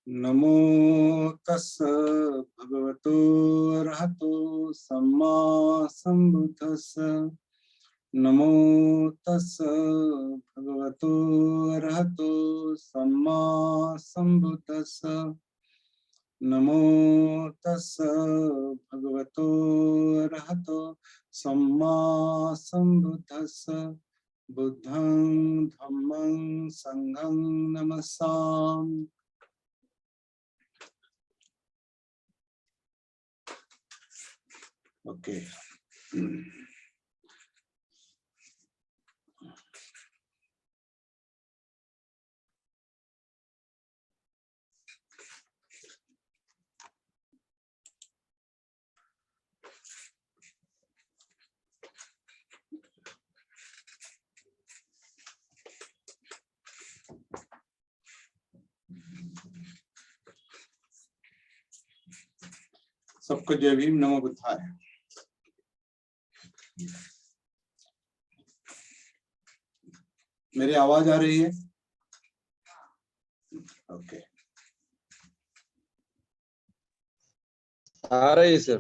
नमो तस् भगवतो अरहतो सम्मा सम्बुद्धस्स। नमो तस् भगवतो अरहतो सम्मा सम्बुद्धस्स। नमो तस् भगवतो अरहतो सम्मा सम्बुद्धस्स। बुद्धं धम्मं संघं नमस्सामि। ओके सबको जय भीम, नमो बुद्धाय। मेरी आवाज आ रही है? ओके, आ रही है सर।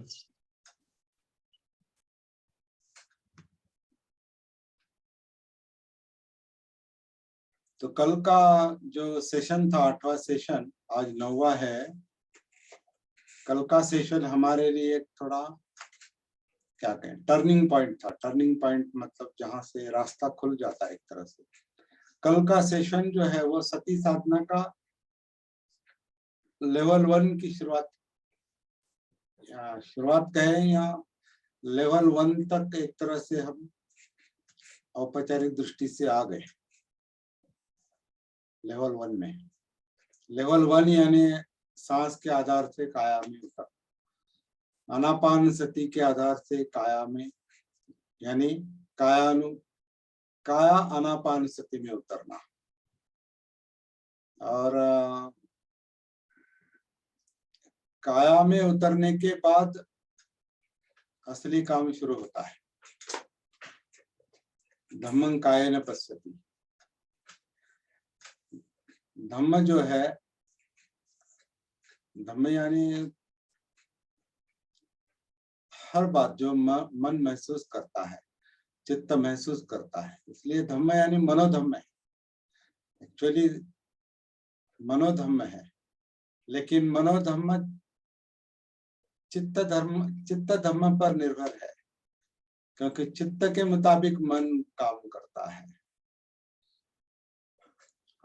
तो कल का जो सेशन था 8वां सेशन, आज 9वां है। कल का सेशन हमारे लिए थोड़ा क्या कहें, टर्निंग पॉइंट था। टर्निंग पॉइंट मतलब जहां से रास्ता खुल जाता है एक तरह से। कल का सेशन जो है वो सती साधना का लेवल 1 की शुरुआत कहें या लेवल 1 तक एक तरह से हम औपचारिक दृष्टि से आ गए। लेवल 1 में, लेवल 1 यानी सांस के आधार से काया में उतर, आनापान सती के आधार से काया में, यानी काया आनापान सती में उतरना। और काया में उतरने के बाद असली काम शुरू होता है। धम्मं कायेन पश्यति। धम्म जो है, धम्म यानी हर बात जो मन महसूस करता है, चित्त महसूस करता है, इसलिए धम्म यानी मनोधम्म है। एक्चुअली मनोधम्म है, लेकिन मनोधम्म चित्त धम्म पर निर्भर है, क्योंकि चित्त के मुताबिक मन काम करता है।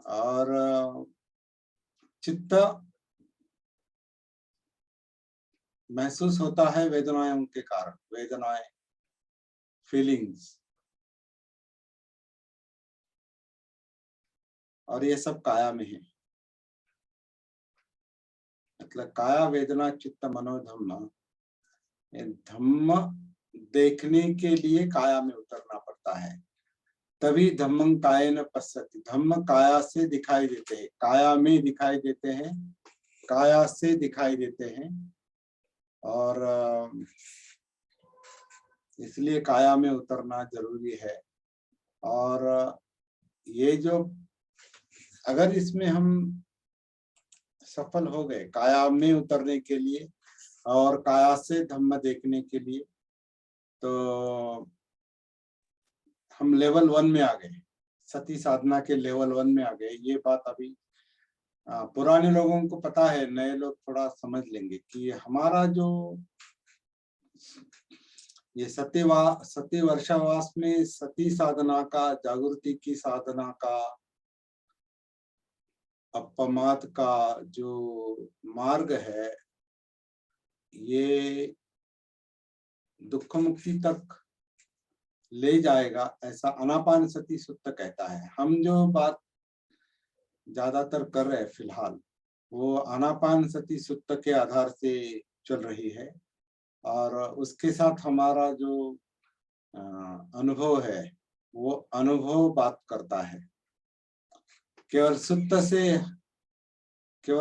और चित्त महसूस होता है वेदनाओं के कारण, वेदनाएं, फीलिंग्स, और ये सब काया में है। मतलब काया वेदना चित्त मनोधम्म, धम्म देखने के लिए काया में उतरना पड़ता है, तभी धम्मं कायेन पश्यति। धम्म काया से दिखाई देते हैं, काया में दिखाई देते हैं, काया से दिखाई देते हैं। और इसलिए काया में उतरना जरूरी है। और ये जो अगर इसमें हम सफल हो गए काया में उतरने के लिए और काया से धम्म देखने के लिए, तो हम लेवल 1 में आ गए, सती साधना के लेवल 1 में आ गए। ये बात अभी पुराने लोगों को पता है, नए लोग थोड़ा समझ लेंगे कि हमारा जो ये सती वर्षावास में सती साधना का, जागृति की साधना का, अपमाद का जो मार्ग है, ये दुख मुक्ति तक ले जाएगा, ऐसा आनापान सती सुत्त कहता है। हम जो बात ज्यादातर कर रहे हैं फिलहाल, वो आनापान सती सुत्त के आधार से चल रही है। और उसके साथ हमारा जो अनुभव है, वो अनुभव बात करता है। केवल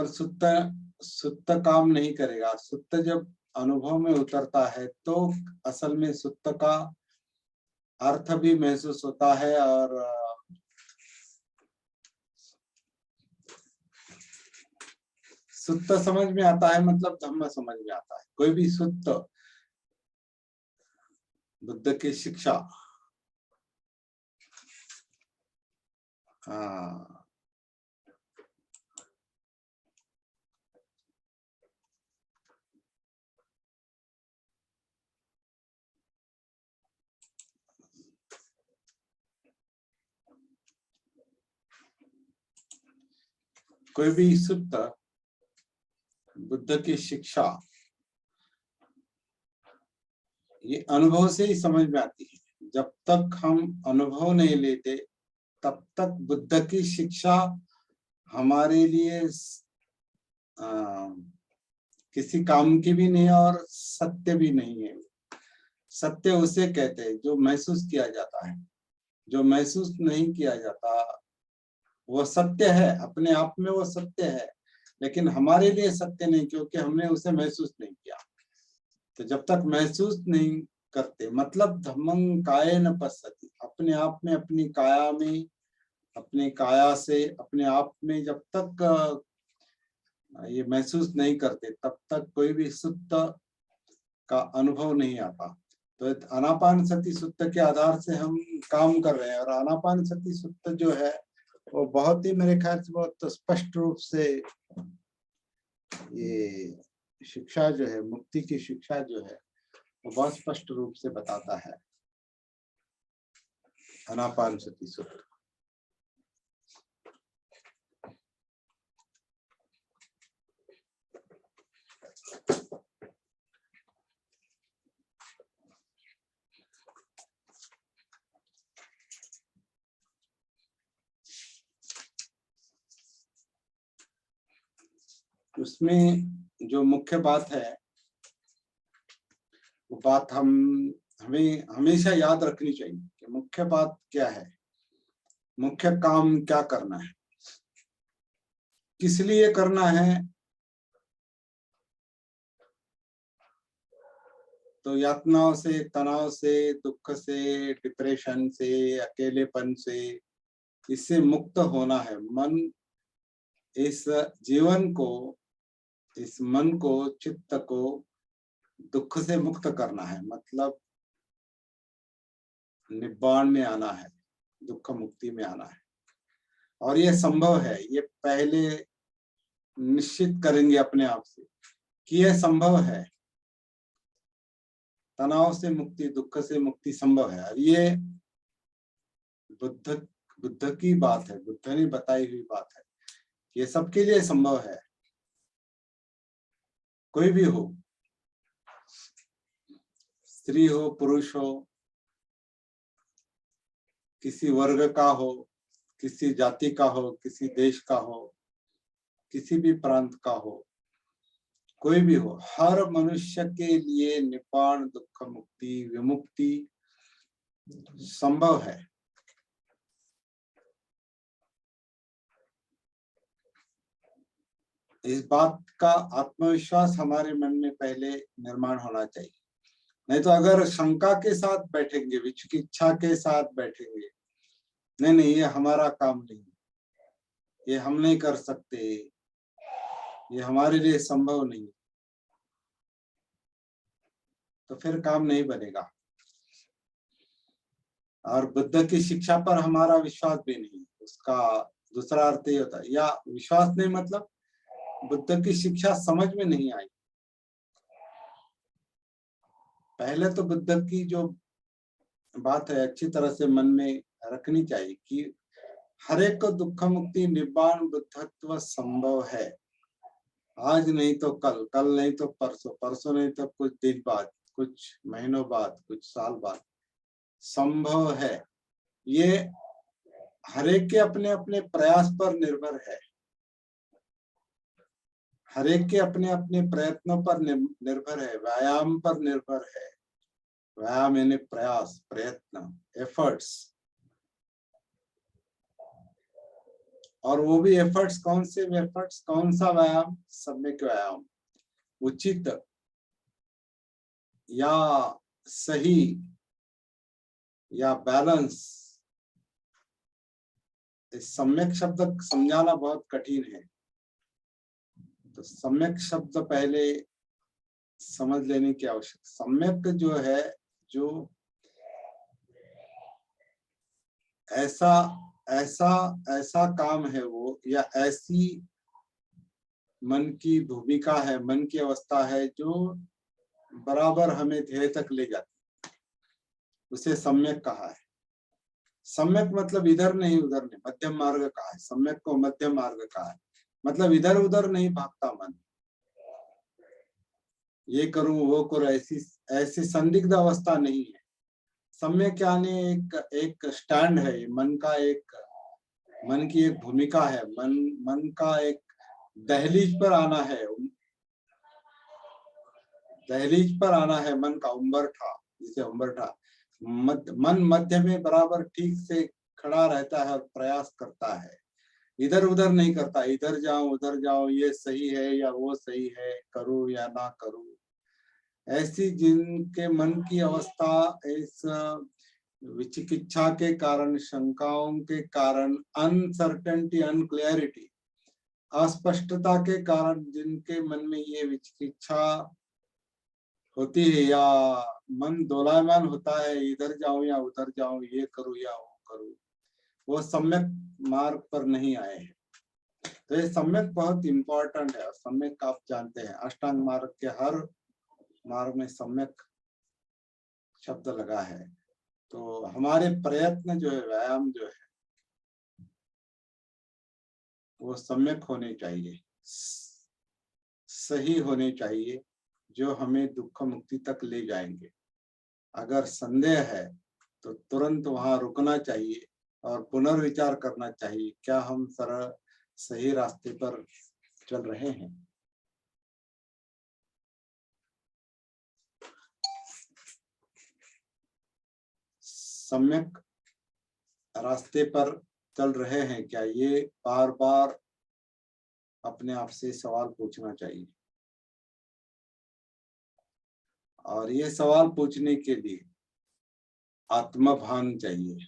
सुत्त काम नहीं करेगा। सुत्त जब अनुभव में उतरता है तो असल में सुत्त का अर्थ भी महसूस होता है और सुत्त समझ में आता है, मतलब धम्म समझ में आता है। कोई भी सुत्त बुद्ध की शिक्षा, हाँ, कोई भी सुत्त बुद्ध की शिक्षा ये अनुभव से ही समझ में आती है। जब तक हम अनुभव नहीं लेते तब तक बुद्ध की शिक्षा हमारे लिए किसी काम की भी नहीं और सत्य भी नहीं है। सत्य उसे कहते हैं जो महसूस किया जाता है। जो महसूस नहीं किया जाता वो सत्य है, अपने आप में वो सत्य है, लेकिन हमारे लिए सत्य नहीं, क्योंकि हमने उसे महसूस नहीं किया। तो जब तक महसूस नहीं करते, मतलब धम्मं कायेन पश्यति, अपने आप में, अपनी काया में, अपनी काया से अपने आप में जब तक ये महसूस नहीं करते तब तक कोई भी सुत्त का अनुभव नहीं आता। तो आनापान सती सुत्त के आधार से हम काम कर रहे हैं, और आनापान सती सुत्त जो है वो बहुत ही, मेरे ख्याल से बहुत स्पष्ट रूप से ये शिक्षा जो है, मुक्ति की शिक्षा जो है, वो बहुत स्पष्ट रूप से बताता है आनापान सती सुत्त। उसमें जो मुख्य बात है वो बात हमें हमेशा याद रखनी चाहिए कि मुख्य बात क्या है, मुख्य काम क्या करना है, किस लिए करना है। तो यातनाओं से, तनाव से, दुख से, डिप्रेशन से, अकेलेपन से, इससे मुक्त होना है। मन, इस जीवन को, इस मन को, चित्त को दुख से मुक्त करना है, मतलब निब्बाण में आना है, दुख मुक्ति में आना है। और ये संभव है, ये पहले निश्चित करेंगे अपने आप से कि यह संभव है। तनाव से मुक्ति, दुख से मुक्ति संभव है। और ये बुद्ध की बात है, बुद्ध ने बताई हुई बात है। ये सबके लिए संभव है, कोई भी हो, स्त्री हो, पुरुष हो, किसी वर्ग का हो, किसी जाति का हो, किसी देश का हो, किसी भी प्रांत का हो, कोई भी हो, हर मनुष्य के लिए निब्बाण, दुख मुक्ति, विमुक्ति संभव है। इस बात का आत्मविश्वास हमारे मन में पहले निर्माण होना चाहिए। नहीं तो अगर शंका के साथ बैठेंगे, विचिकित्सा के साथ बैठेंगे, नहीं नहीं ये हमारा काम नहीं, ये हम नहीं कर सकते, ये हमारे लिए संभव नहीं, तो फिर काम नहीं बनेगा। और बुद्ध की शिक्षा पर हमारा विश्वास भी नहीं, उसका दूसरा अर्थ ये होता है, या विश्वास नहीं मतलब बुद्ध की शिक्षा समझ में नहीं आई। पहले तो बुद्ध की जो बात है अच्छी तरह से मन में रखनी चाहिए कि हर एक को दुख मुक्ति, निब्बाण, बुद्धत्व संभव है। आज नहीं तो कल, कल नहीं तो परसों, परसों नहीं तो कुछ दिन बाद, कुछ महीनों बाद, कुछ साल बाद संभव है। ये हर एक के अपने अपने प्रयास पर निर्भर है, हर एक के अपने अपने प्रयत्नों पर निर्भर है, व्यायाम पर निर्भर है। व्यायाम यानी प्रयास, प्रयत्न, एफर्ट्स। और वो भी एफर्ट्स कौन से एफर्ट्स, कौन सा व्यायाम? सम्यक व्यायाम, उचित या सही या बैलेंस। इस सम्यक शब्द समझाना बहुत कठिन है, तो सम्यक शब्द पहले समझ लेने की आवश्यकता। सम्यक जो है, जो ऐसा ऐसा ऐसा काम है वो, या ऐसी मन की भूमिका है, मन की अवस्था है जो बराबर हमें ध्येय तक ले जाती, उसे सम्यक कहा है। सम्यक मतलब इधर नहीं उधर नहीं, मध्यम मार्ग कहा है। सम्यक को मध्यम मार्ग कहा है, मतलब इधर उधर नहीं भागता मन, ये करूं वो करूं, ऐसी ऐसी संदिग्ध अवस्था नहीं है। सम्यक यानी एक स्टैंड है, मन का एक, मन की एक भूमिका है, मन का एक दहलीज पर आना है, दहलीज पर आना है मन का, उंबरठा, जिसे उंबरठा। मन मध्य में बराबर ठीक से खड़ा रहता है और प्रयास करता है, इधर उधर नहीं करता, इधर जाऊं उधर जाऊं, ये सही है या वो सही है, करूं या ना करूं। ऐसी जिनके मन की अवस्था इस विचिकित्सा के कारण, शंकाओं के कारण, अनसर्टेनिटी, अनक्लियरिटी, अस्पष्टता के कारण जिनके मन में ये विचिकित्सा होती है, या मन दोलायमान होता है, इधर जाऊं या उधर जाऊं, ये करूं या वो करूं, वो सम्यक मार्ग पर नहीं आए हैं। तो ये सम्यक बहुत इंपॉर्टेंट है। सम्यक आप जानते हैं, अष्टांग मार्ग के हर मार्ग में सम्यक शब्द लगा है। तो हमारे प्रयत्न जो है, व्यायाम जो है, वो सम्यक होने चाहिए, सही होने चाहिए, जो हमें दुख मुक्ति तक ले जाएंगे। अगर संदेह है तो तुरंत वहां रुकना चाहिए और पुनर्विचार करना चाहिए, क्या हम सही रास्ते पर चल रहे हैं। सम्यक रास्ते पर चल रहे हैं क्या, ये बार बार अपने आप से सवाल पूछना चाहिए। और ये सवाल पूछने के लिए आत्मभान चाहिए,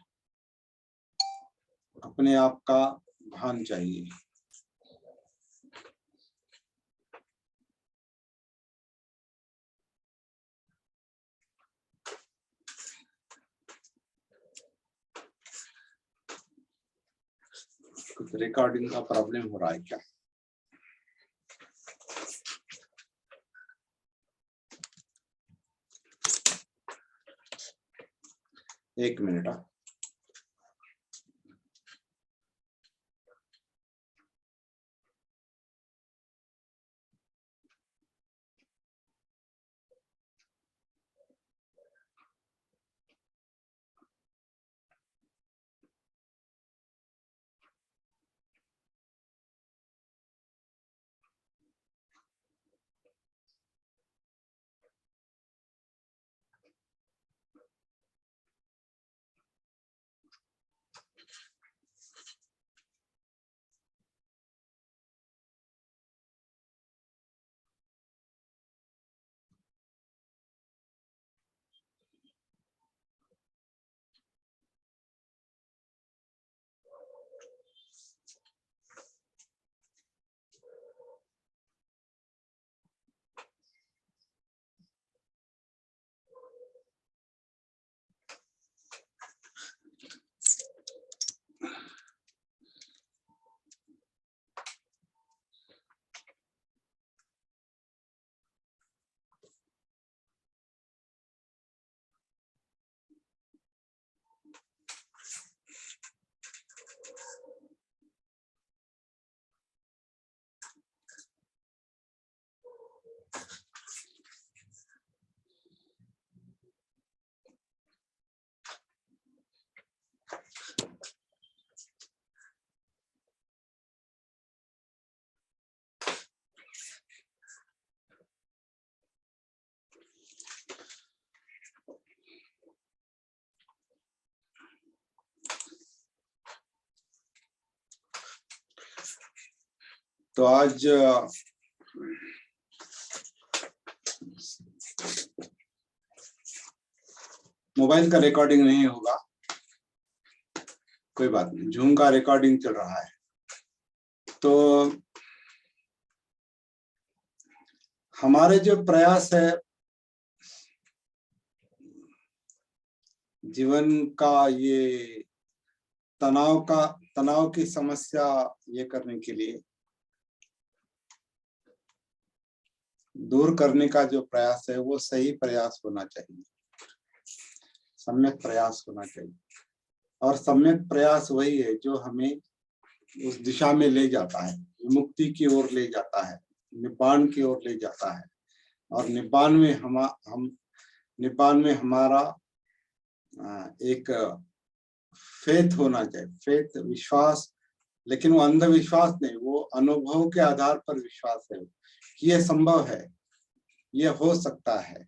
अपने आप का भान चाहिए। कुछ रिकॉर्डिंग का प्रॉब्लम हो रहा है क्या? एक मिनट। तो आज मोबाइल का रिकॉर्डिंग नहीं होगा, कोई बात नहीं, जूम का रिकॉर्डिंग चल रहा है। तो हमारे जो प्रयास है जीवन का, ये तनाव की समस्या ये करने के लिए, दूर करने का जो प्रयास है वो सही प्रयास होना चाहिए, सम्यक प्रयास होना चाहिए। और सम्यक प्रयास वही है जो हमें उस दिशा में ले जाता है, विमुक्ति की ओर ले जाता है, निब्बाण की ओर ले जाता है। और निब्बाण में हमारा एक फेथ होना चाहिए, फेथ विश्वास, लेकिन वो अंधविश्वास नहीं, वो अनुभव के आधार पर विश्वास है कि ये संभव है, ये हो सकता है।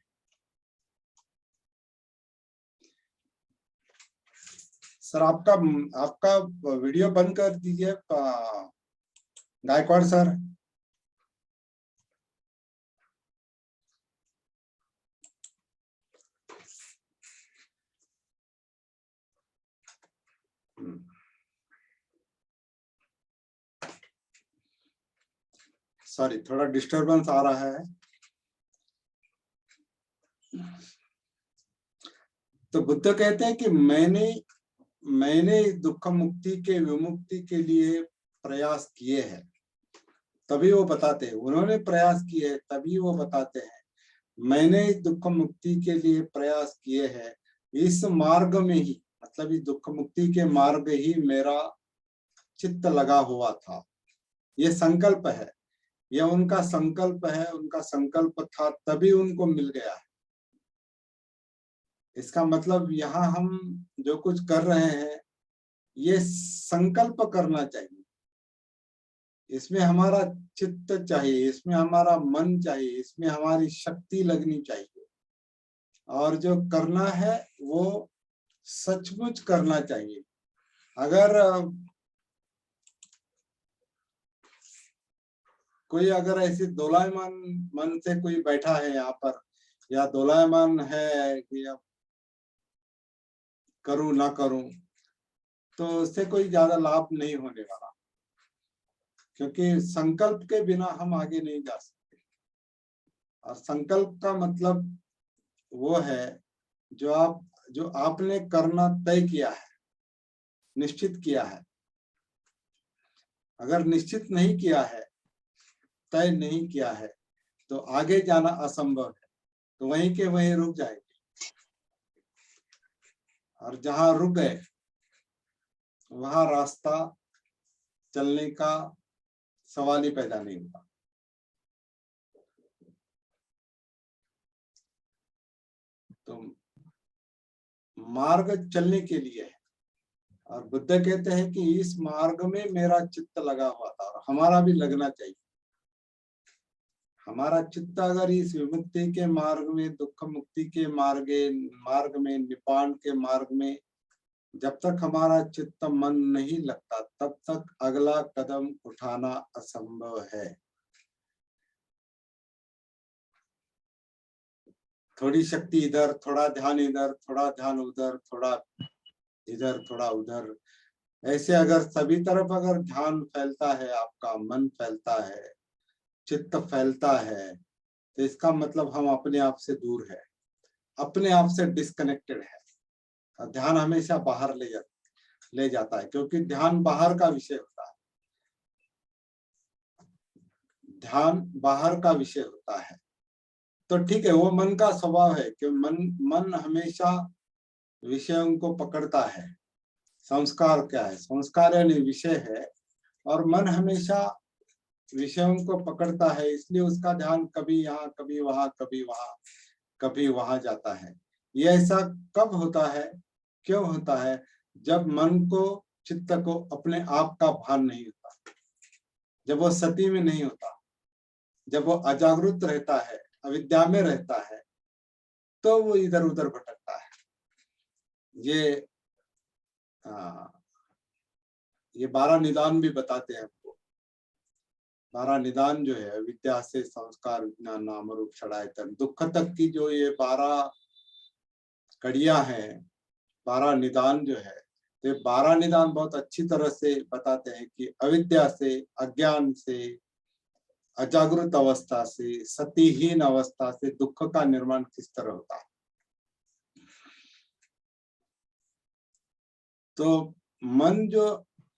सर आपका वीडियो बंद कर दीजिए गायकवाड़ सर। सॉरी, थोड़ा डिस्टरबेंस आ रहा है। तो बुद्ध कहते हैं कि मैंने दुख मुक्ति के विमुक्ति के लिए प्रयास किए हैं, तभी वो बताते हैं। उन्होंने प्रयास किए तभी वो बताते हैं। मैंने दुख मुक्ति के लिए प्रयास किए हैं, इस मार्ग में ही, मतलब इस दुख मुक्ति के मार्ग ही मेरा चित्त लगा हुआ था। ये संकल्प है, यह उनका संकल्प है, उनका संकल्प था तभी उनको मिल गया है। इसका मतलब यहाँ हम जो कुछ कर रहे हैं ये संकल्प करना चाहिए, इसमें हमारा चित्त चाहिए, इसमें हमारा मन चाहिए, इसमें हमारी शक्ति लगनी चाहिए। और जो करना है वो सचमुच करना चाहिए। अगर कोई अगर ऐसी दोलायमान मन से कोई बैठा है यहाँ पर, या दोलायमान है कि अब करूं ना करूं, तो उससे कोई ज्यादा लाभ नहीं होने वाला, क्योंकि संकल्प के बिना हम आगे नहीं जा सकते। और संकल्प का मतलब वो है जो आपने करना तय किया है, निश्चित किया है। अगर निश्चित नहीं किया है, तय नहीं किया है, तो आगे जाना असंभव है, तो वहीं के वहीं रुक जाएंगे। और जहां रुक गए वहां रास्ता चलने का सवाल ही पैदा नहीं होता। तो मार्ग चलने के लिए है, और बुद्ध कहते हैं कि इस मार्ग में मेरा चित्त लगा हुआ था, और हमारा भी लगना चाहिए। हमारा चित्त अगर इस विमुक्ति के मार्ग में, दुख मुक्ति के मार्ग में, निपान के मार्ग में, जब तक हमारा चित्त मन नहीं लगता, तब तक अगला कदम उठाना असंभव है। थोड़ी शक्ति इधर, थोड़ा ध्यान इधर, थोड़ा ध्यान उधर, थोड़ा इधर, थोड़ा उधर, ऐसे अगर सभी तरफ अगर ध्यान फैलता है, आपका मन फैलता है, चित्त फैलता है, तो इसका मतलब हम अपने आप से दूर है, अपने आप से डिस्कनेक्टेड है। और ध्यान हमेशा बाहर ले जाता है, क्योंकि ध्यान बाहर का विषय होता है। ध्यान बाहर का विषय होता है। तो ठीक है, वो मन का स्वभाव है कि मन हमेशा विषयों को पकड़ता है। संस्कार क्या है? संस्कार यानी विषय है, और मन हमेशा विषयों को पकड़ता है, इसलिए उसका ध्यान कभी यहाँ, कभी वहां, कभी वहां, कभी वहां जाता है। ये ऐसा कब होता है, क्यों होता है? जब मन को, चित्त को अपने आप का भान नहीं होता, जब वो सती में नहीं होता, जब वो अजागरूक रहता है, अविद्या में रहता है, तो वो इधर उधर भटकता है। ये 12 निदान भी बताते हैं हमको। 12 निदान जो है, विद्या से संस्कार, विज्ञान, नाम रूप, षडायतन, दुख तक की जो ये 12 कड़ियां हैं, 12 निदान जो है, तो 12 निदान बहुत अच्छी तरह से बताते हैं कि अविद्या से, अज्ञान से, अजागृत अवस्था से, सतीहीन अवस्था से दुख का निर्माण किस तरह होता है। तो मन जो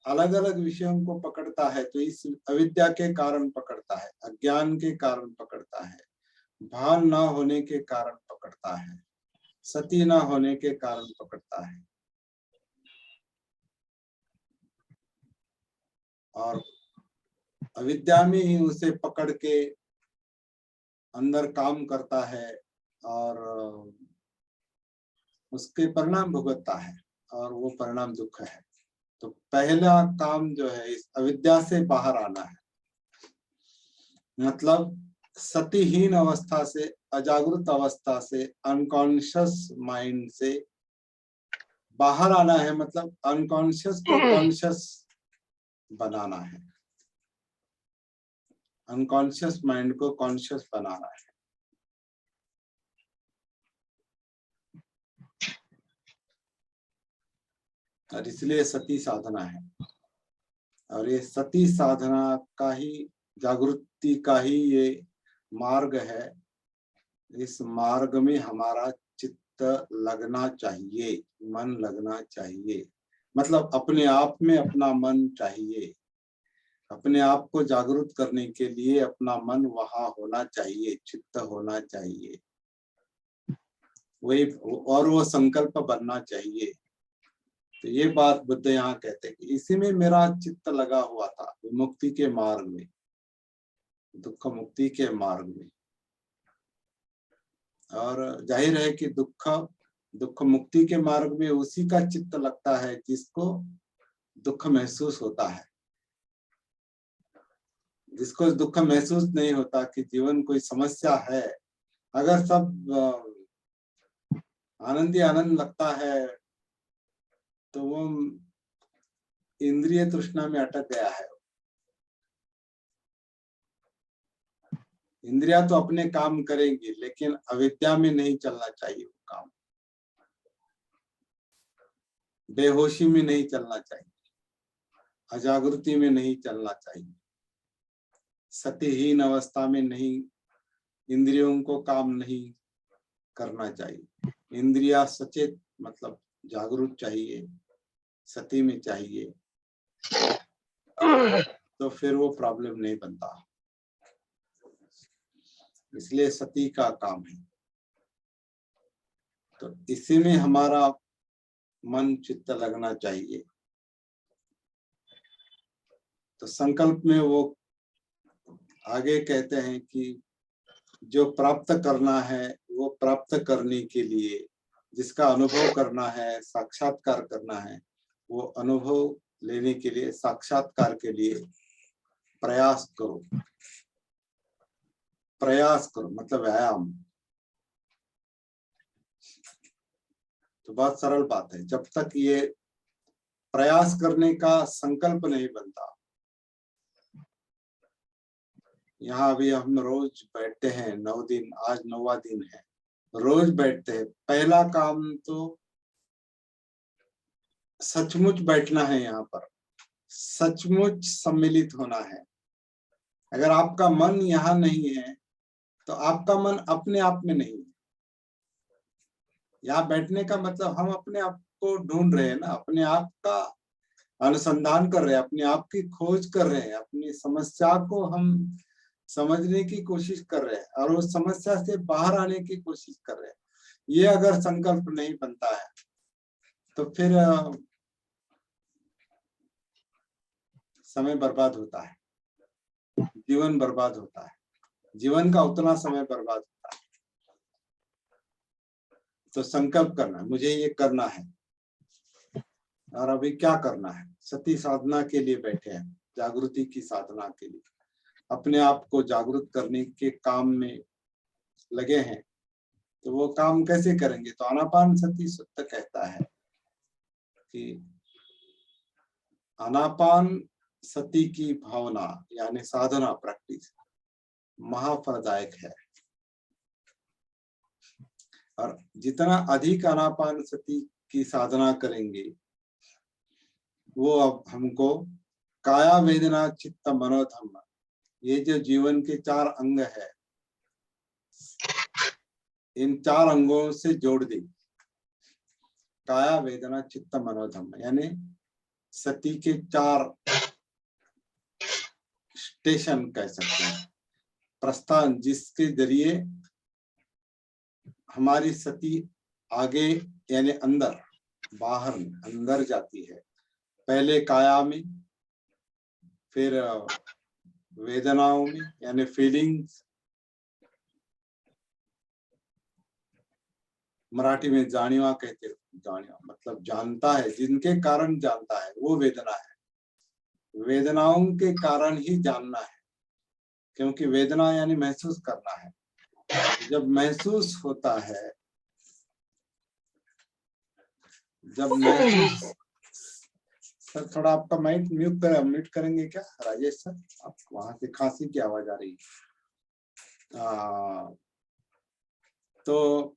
अलग अलग विषयों को पकड़ता है, तो इस अविद्या के कारण पकड़ता है, अज्ञान के कारण पकड़ता है, भान न होने के कारण पकड़ता है, सती न होने के कारण पकड़ता है, और अविद्या में ही उसे पकड़ के अंदर काम करता है और उसके परिणाम भुगतता है, और वो परिणाम दुख है। तो पहला काम जो है इस अविद्या से बाहर आना है, मतलब सतीहीन अवस्था से, अजागृत अवस्था से, अनकॉन्शियस माइंड से बाहर आना है, मतलब अनकॉन्शियस को कॉन्शियस बनाना है, अनकॉन्शियस माइंड को कॉन्शियस बनाना है। और इसलिए सती साधना है, और ये सती साधना का ही, जागृति का ही ये मार्ग है। इस मार्ग में हमारा चित्त लगना चाहिए, मन लगना चाहिए, मतलब अपने आप में अपना मन चाहिए। अपने आप को जागरूक करने के लिए अपना मन वहां होना चाहिए, चित्त होना चाहिए, वही, और वो संकल्प बनना चाहिए। तो ये बात बुद्ध यहाँ कहते हैं कि इसी में मेरा चित्त लगा हुआ था, मुक्ति के मार्ग में, दुख मुक्ति के मार्ग में। और जाहिर है कि दुख मुक्ति के मार्ग में उसी का चित्त लगता है जिसको दुख महसूस होता है। जिसको दुख महसूस नहीं होता कि जीवन कोई समस्या है, अगर सब आनंद ही आनंद लगता है, तो वो इंद्रिय तृष्णा में अटक गया है। इंद्रिया तो अपने काम करेंगी, लेकिन अविद्या में नहीं चलना चाहिए वो काम, बेहोशी में नहीं चलना चाहिए, अजागृति में नहीं चलना चाहिए, सतीहीन अवस्था में नहीं, इंद्रियों को काम नहीं करना चाहिए। इंद्रिया सचेत, मतलब जागरूक चाहिए, सती में चाहिए, तो फिर वो प्रॉब्लम नहीं बनता। इसलिए सती का काम है। तो इसी में हमारा मन चित्त लगना चाहिए। तो संकल्प में वो आगे कहते हैं कि जो प्राप्त करना है, वो प्राप्त करने के लिए, जिसका अनुभव करना है, साक्षात्कार करना है, वो अनुभव लेने के लिए, साक्षात्कार के लिए प्रयास करो। प्रयास करो मतलब व्यायाम। तो बहुत सरल बात है, जब तक ये प्रयास करने का संकल्प नहीं बनता। यहाँ अभी हम रोज बैठते हैं, 9 दिन, आज 9वां दिन है, रोज बैठते हैं। पहला काम तो सचमुच बैठना है, यहाँ पर सचमुच सम्मिलित होना है। अगर आपका मन यहाँ नहीं है, तो आपका मन अपने आप में नहीं है। यहाँ बैठने का मतलब हम अपने आप को ढूंढ रहे हैं ना, अपने आप का अनुसंधान कर रहे हैं, अपने आप की खोज कर रहे हैं, अपनी समस्या को हम समझने की कोशिश कर रहे हैं, और उस समस्या से बाहर आने की कोशिश कर रहे हैं। ये अगर संकल्प नहीं बनता है, तो फिर समय बर्बाद होता है, जीवन बर्बाद होता है, जीवन का उतना समय बर्बाद होता है। तो संकल्प करना, मुझे ये करना है, और अभी क्या करना है? सती साधना के लिए बैठे हैं, जागृति की साधना के लिए, अपने आप को जागरूक करने के काम में लगे हैं। तो वो काम कैसे करेंगे? तो आनापान सती सुत्त कहता है कि आनापान सती की भावना यानी साधना, प्रैक्टिस महाफलदायक है। और जितना अधिक आनापान सति की साधना करेंगे वो अब हमको काया वेदना चित्त मनोधम्म, ये जो जीवन के 4 अंग है, इन 4 अंगों से जोड़ देगी। काया वेदना चित्त मनोधम्म यानी सती के 4 स्टेशन कह सकते हैं, प्रस्थान, जिसके जरिए हमारी सती आगे यानी अंदर, बाहर अंदर जाती है। पहले काया में, फिर वेदनाओं में यानी फीलिंग्स, मराठी में जाणीवा कहते हैं, जाणीवा मतलब जानता है, जिनके कारण जानता है वो वेदना है। वेदनाओं के कारण ही जानना है, क्योंकि वेदना यानी महसूस करना है। जब महसूस होता है, जब महसूस, सर थोड़ा आपका माइक म्यूट करेंगे क्या राजेश सर? आप वहां से खांसी की आवाज आ रही है। तो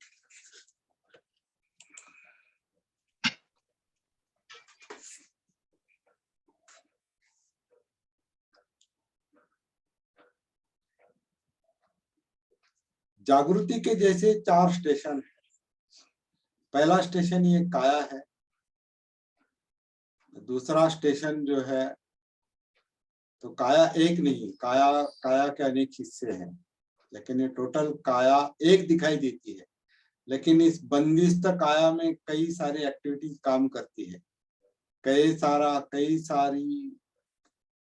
जागृति के जैसे 4 स्टेशन है। पहला स्टेशन ये काया है, दूसरा स्टेशन जो है, तो काया एक नहीं, काया के अनेक हिस्से हैं, लेकिन ये टोटल काया एक दिखाई देती है। लेकिन इस बंदिस्त काया में कई सारी एक्टिविटीज काम करती है,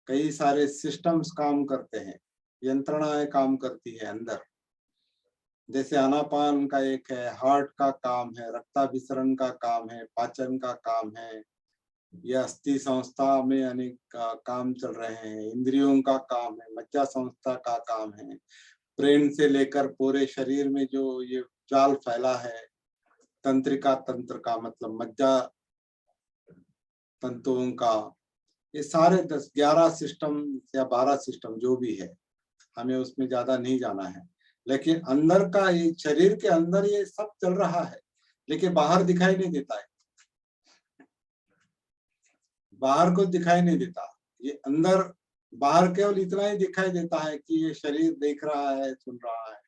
कई सारे सिस्टम्स काम करते हैं, यंत्रणाएं काम करती है अंदर। जैसे आनापान का एक है, हार्ट का काम है, रक्ताभिसरण का काम है, पाचन का काम है, ये अस्थि संस्था में अनेक काम चल रहे हैं, इंद्रियों का काम है, मज्जा संस्था का काम है, ब्रेन से लेकर पूरे शरीर में जो ये जाल फैला है, तंत्रिका तंत्र का मतलब मज्जा तंतुओं का, ये सारे 10-11 सिस्टम या 12 सिस्टम जो भी है, हमें उसमें ज्यादा नहीं जाना है। लेकिन अंदर का, ये शरीर के अंदर ये सब चल रहा है, लेकिन बाहर दिखाई नहीं देता है, बाहर को दिखाई नहीं देता। ये अंदर, बाहर केवल इतना ही दिखाई देता है कि ये शरीर देख रहा है, सुन रहा है,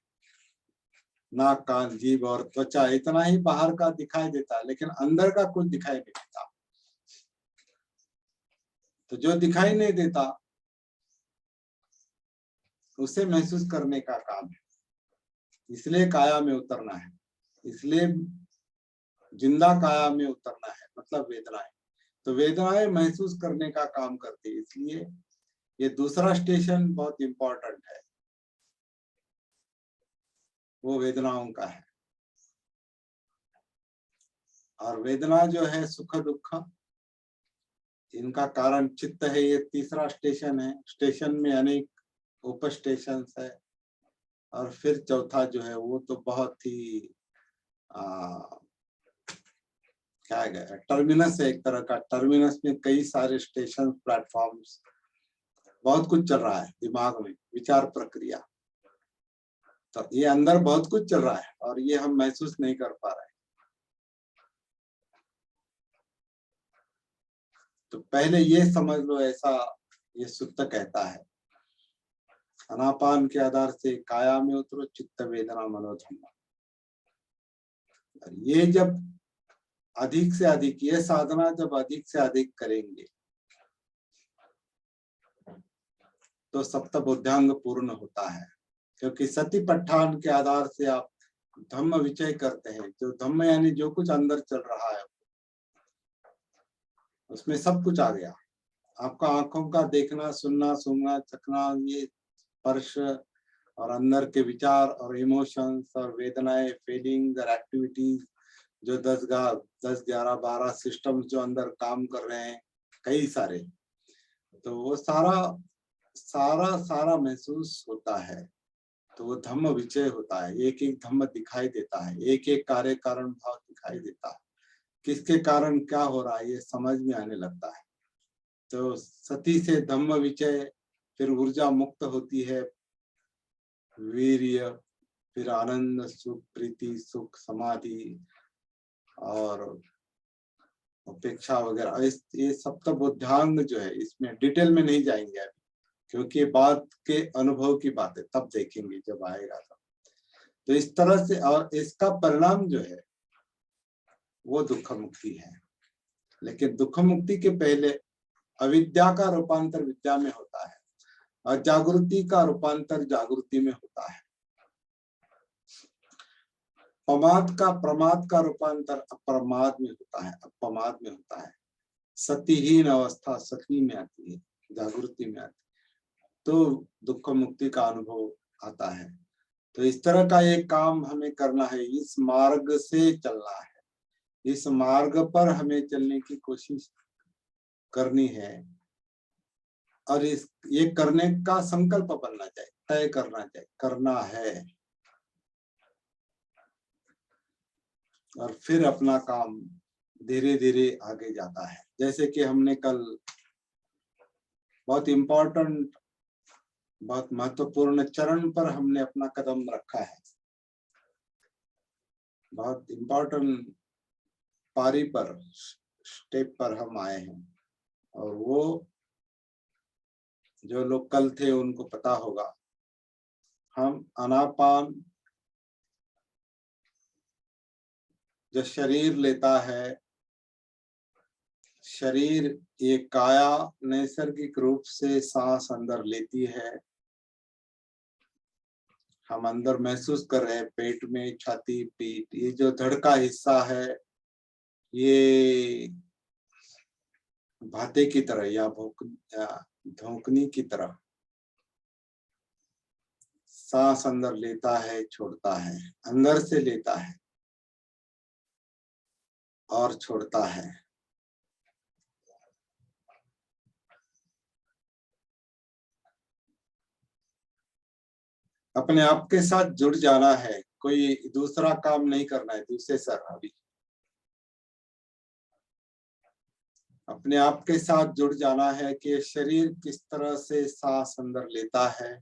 नाक कान जीभ और त्वचा, इतना ही बाहर का दिखाई देता है, लेकिन अंदर का कुछ दिखाई नहीं देता। तो जो दिखाई नहीं देता उसे महसूस करने का काम है। इसलिए काया में उतरना है, इसलिए जिंदा काया में उतरना है, मतलब वेदनाएं। तो वेदनाएं महसूस करने का काम करती है, इसलिए ये दूसरा स्टेशन बहुत इंपॉर्टेंट है, वो वेदनाओं का है। और वेदना जो है सुख दुख, इनका कारण चित्त है, ये तीसरा स्टेशन है। स्टेशन में अनेक उप स्टेशन है। और फिर चौथा जो है वो तो बहुत ही क्या है, टर्मिनस है, एक तरह का। टर्मिनस में कई सारे स्टेशन, प्लेटफॉर्म्स, बहुत कुछ चल रहा है दिमाग में, विचार प्रक्रिया। तो ये अंदर बहुत कुछ चल रहा है और ये हम महसूस नहीं कर पा रहे हैं। तो पहले ये समझ लो, ऐसा ये सुत्त कहता है, आनापान के आधार से काया में उतरो, चित्त वेदना मनोधम्म। ये जब अधिक से अधिक, ये साधना जब अधिक से अधिक करेंगे तो सप्तबोध्यांग पूर्ण होता है। क्योंकि सतिपट्ठान के आधार से आप धम्म विचय करते हैं। जो धम्म यानी जो कुछ अंदर चल रहा है, उसमें सब कुछ आ गया। आपका आंखों का देखना, सुनना, सूंघना, चखना, ये स्पर्श, और अंदर के विचार और इमोशंस और वेदनाएं, फीलिंग्स और एक्टिविटीज, जो 10-11-12 सिस्टम्स जो अंदर काम कर रहे हैं, कई सारे, तो वो सारा महसूस होता है। तो वो धम्म विचय होता है, एक एक धम्म दिखाई देता है, एक एक कार्य कारण भाव दिखाई देता है, किसके कारण क्या हो रहा है ये समझ में आने लगता है। तो सती से धम्म विचय, फिर ऊर्जा मुक्त होती है, वीर्य, फिर आनंद, सुख, प्रीति, सुख, समाधि और उपेक्षा वगैरह, ये सप्तबोधांग जो है, इसमें डिटेल में नहीं जाएंगे अभी, क्योंकि ये बात के अनुभव की बात है, तब देखेंगे जब आएगा तब। तो इस तरह से, और इसका परिणाम जो है वो दुख मुक्ति है। लेकिन दुख मुक्ति के पहले अविद्या का रूपांतर विद्या में होता है और जागृति का रूपांतर जागृति में होता है। प्रमाद का रूपांतर अप्रमाद में होता है, अपमाद में होता है। सतिहीन अवस्था सती में आती है, जागृति में आती है, तो दुख मुक्ति का अनुभव आता है। तो इस तरह का एक काम हमें करना है, इस मार्ग से चलना है, इस मार्ग पर हमें चलने की कोशिश करनी है और ये करने का संकल्प बनना चाहिए, तय करना चाहिए, करना है, और फिर अपना काम धीरे धीरे आगे जाता है। जैसे कि हमने कल बहुत इम्पोर्टेंट, बहुत महत्वपूर्ण चरण पर हमने अपना कदम रखा है, बहुत इम्पोर्टेंट पारी पर, स्टेप पर हम आए हैं। और वो जो लोग कल थे उनको पता होगा, हम आनापान जो शरीर लेता है, शरीर ये काया नैसर्गिक रूप से सांस अंदर लेती है, हम अंदर महसूस कर रहे हैं पेट में, छाती, पीठ, ये जो धड़ का हिस्सा है ये भाते की तरह या धोकनी की तरह सांस अंदर लेता है, छोड़ता है, अंदर से लेता है और छोड़ता है। अपने आप के साथ जुड़ जाना है, कोई दूसरा काम नहीं करना है दूसरे सर। अभी अपने आप के साथ जुड़ जाना है कि शरीर किस तरह से सांस अंदर लेता है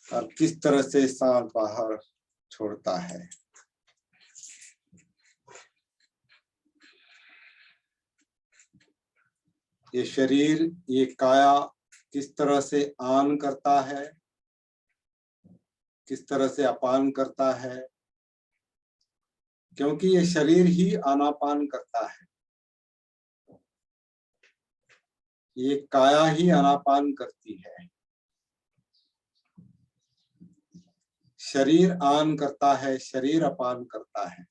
और किस तरह से सांस बाहर छोड़ता है। ये शरीर, ये काया किस तरह से आन करता है, किस तरह से अपान करता है, क्योंकि ये शरीर ही आनापान करता है, ये काया ही आनापान करती है। शरीर आन करता है, शरीर अपान करता है।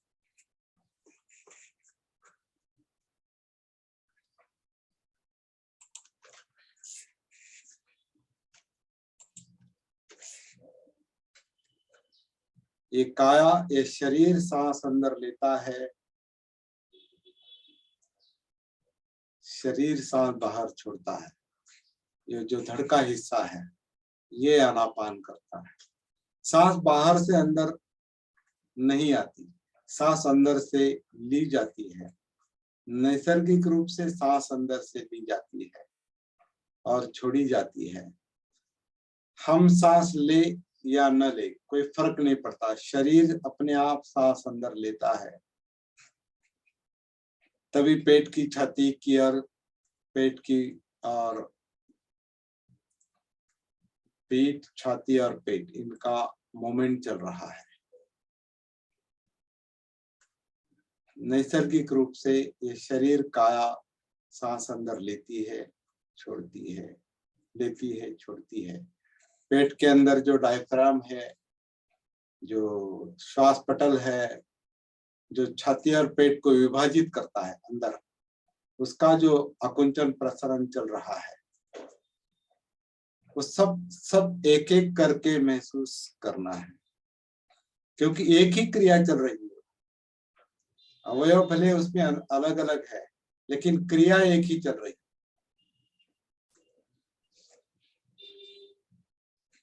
ये काया, ये शरीर सांस अंदर लेता है, शरीर सांस बाहर छोड़ता है। ये जो धड़ का हिस्सा है ये आनापान करता है। सांस बाहर से अंदर नहीं आती, सांस अंदर से ली जाती है, नैसर्गिक रूप से सांस अंदर से ली जाती है और छोड़ी जाती है। हम सांस ले या न ले कोई फर्क नहीं पड़ता, शरीर अपने आप सांस अंदर लेता है। तभी पेट की, छाती की और पेट की और पीठ, छाती और पेट, इनका मोमेंट चल रहा है। नैसर्गिक रूप से ये शरीर काया सांस अंदर लेती है, छोड़ती है, लेती है, छोड़ती है। पेट के अंदर जो डायफ्राम है, जो श्वास पटल है, जो छाती और पेट को विभाजित करता है अंदर, उसका जो आकुंचन प्रसरण चल रहा है, वो सब एक एक करके महसूस करना है, क्योंकि एक ही क्रिया चल रही है। अवयव भले उसमें अलग अलग है, लेकिन क्रिया एक ही चल रही है।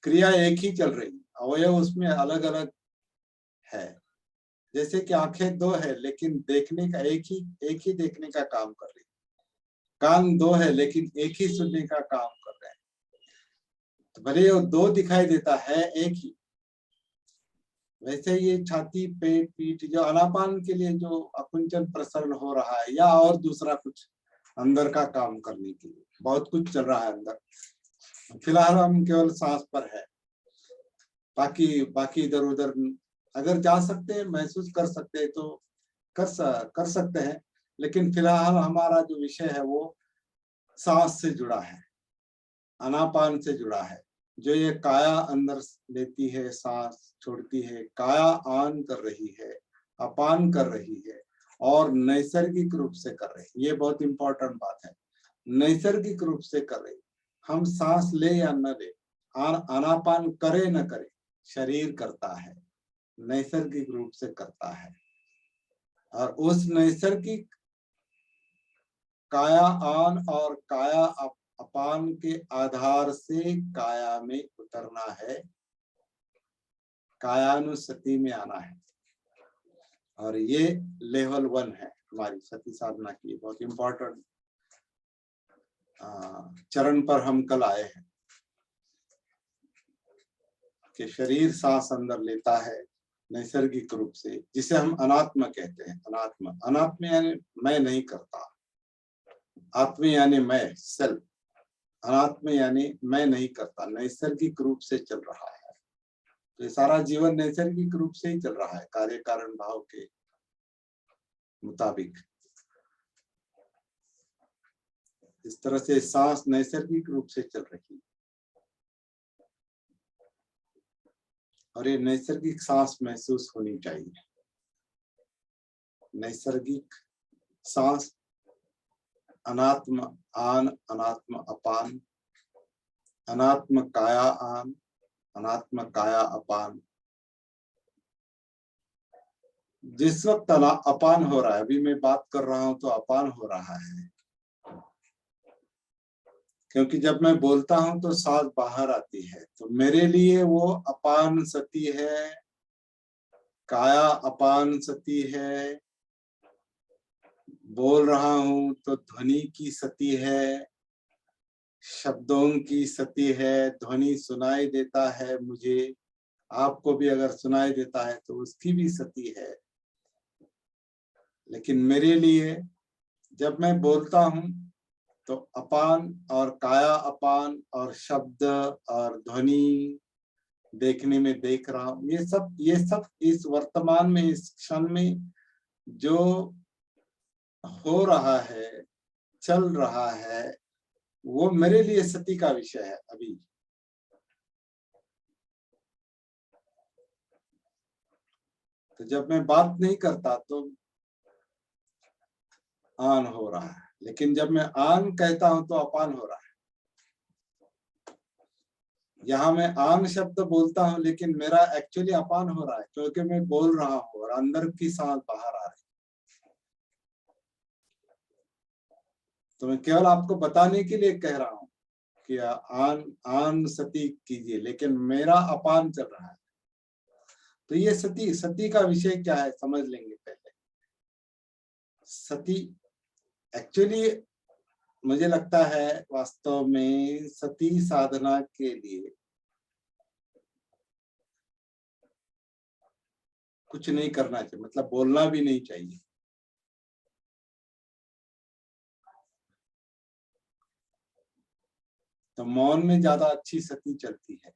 क्रिया एक ही चल रही है, अवयव उसमें अलग अलग है। जैसे कि आंखें दो है लेकिन देखने का एक ही देखने का काम कर रही है। कान दो है लेकिन एक ही सुनने का काम कर रहे हैं। तो भले वो दो दिखाई देता है एक ही, वैसे ये छाती, पेट, पीठ जो अनापान के लिए जो अकुंचन प्रसरण हो रहा है, या और दूसरा कुछ अंदर का काम करने के लिए बहुत कुछ चल रहा है अंदर। फिलहाल हम केवल सांस पर है, बाकी बाकी इधर उधर अगर जा सकते हैं, महसूस कर सकते हैं तो कर सकते हैं, लेकिन फिलहाल हमारा जो विषय है वो सांस से जुड़ा है, आनापान से जुड़ा है। जो ये काया अंदर लेती है, सांस छोड़ती है, काया आन कर रही है, अपान कर रही है और नैसर्गिक रूप से कर रही है। ये बहुत इंपॉर्टेंट बात है, नैसर्गिक रूप से कर रही। हम सांस ले या न ले, आनापान करे न करे, शरीर करता है, नैसर्गिक रूप से करता है। और उस नैसर्गिक काया आन और काया अपान के आधार से काया में उतरना है, कायानुसति में आना है। और ये लेवल 1 है हमारी सती साधना की, बहुत इंपॉर्टेंट चरण पर हम कल आए हैं कि शरीर सांस अंदर लेता है नैसर्गिक रूप से, जिसे हम अनात्म कहते हैं। अनात्म यानी मैं नहीं करता, आत्म यानी मैं, सेल्फ। अनात्म यानी मैं नहीं करता, नैसर्गिक रूप से चल रहा है। तो ये सारा जीवन नैसर्गिक रूप से ही चल रहा है, कार्य कारण भाव के मुताबिक। इस तरह से सांस नैसर्गिक रूप से चल रही है और ये नैसर्गिक सांस महसूस होनी चाहिए। नैसर्गिक सांस, अनात्म आन, अनात्म अपान, अनात्म काया आन, अनात्म काया अपान। जिस वक्त अपान हो रहा है, अभी मैं बात कर रहा हूं तो अपान हो रहा है, क्योंकि जब मैं बोलता हूं तो सांस बाहर आती है, तो मेरे लिए वो अपान सती है, काया अपान सती है। बोल रहा हूं तो ध्वनि की सती है, शब्दों की सती है, ध्वनि सुनाई देता है मुझे, आपको भी अगर सुनाई देता है तो उसकी भी सती है। लेकिन मेरे लिए जब मैं बोलता हूं तो अपान और काया अपान और शब्द और ध्वनि देखने में देख रहा हूं, ये सब इस वर्तमान में, इस क्षण में जो हो रहा है, चल रहा है, वो मेरे लिए सती का विषय है अभी। तो जब मैं बात नहीं करता तो आन हो रहा है, लेकिन जब मैं आन कहता हूं तो अपान हो रहा है। यहाँ मैं आन शब्द बोलता हूं लेकिन मेरा एक्चुअली अपान हो रहा है, क्योंकि मैं बोल रहा हूं और अंदर की सांस बाहर आ रही। तो मैं केवल आपको बताने के लिए कह रहा हूं कि आन आन सती कीजिए, लेकिन मेरा अपान चल रहा है। तो ये सती का विषय क्या है समझ लेंगे पहले। सती एक्चुअली मुझे लगता है वास्तव में सती साधना के लिए कुछ नहीं करना चाहिए, मतलब बोलना भी नहीं चाहिए। तो मौन में ज्यादा अच्छी सती चलती है।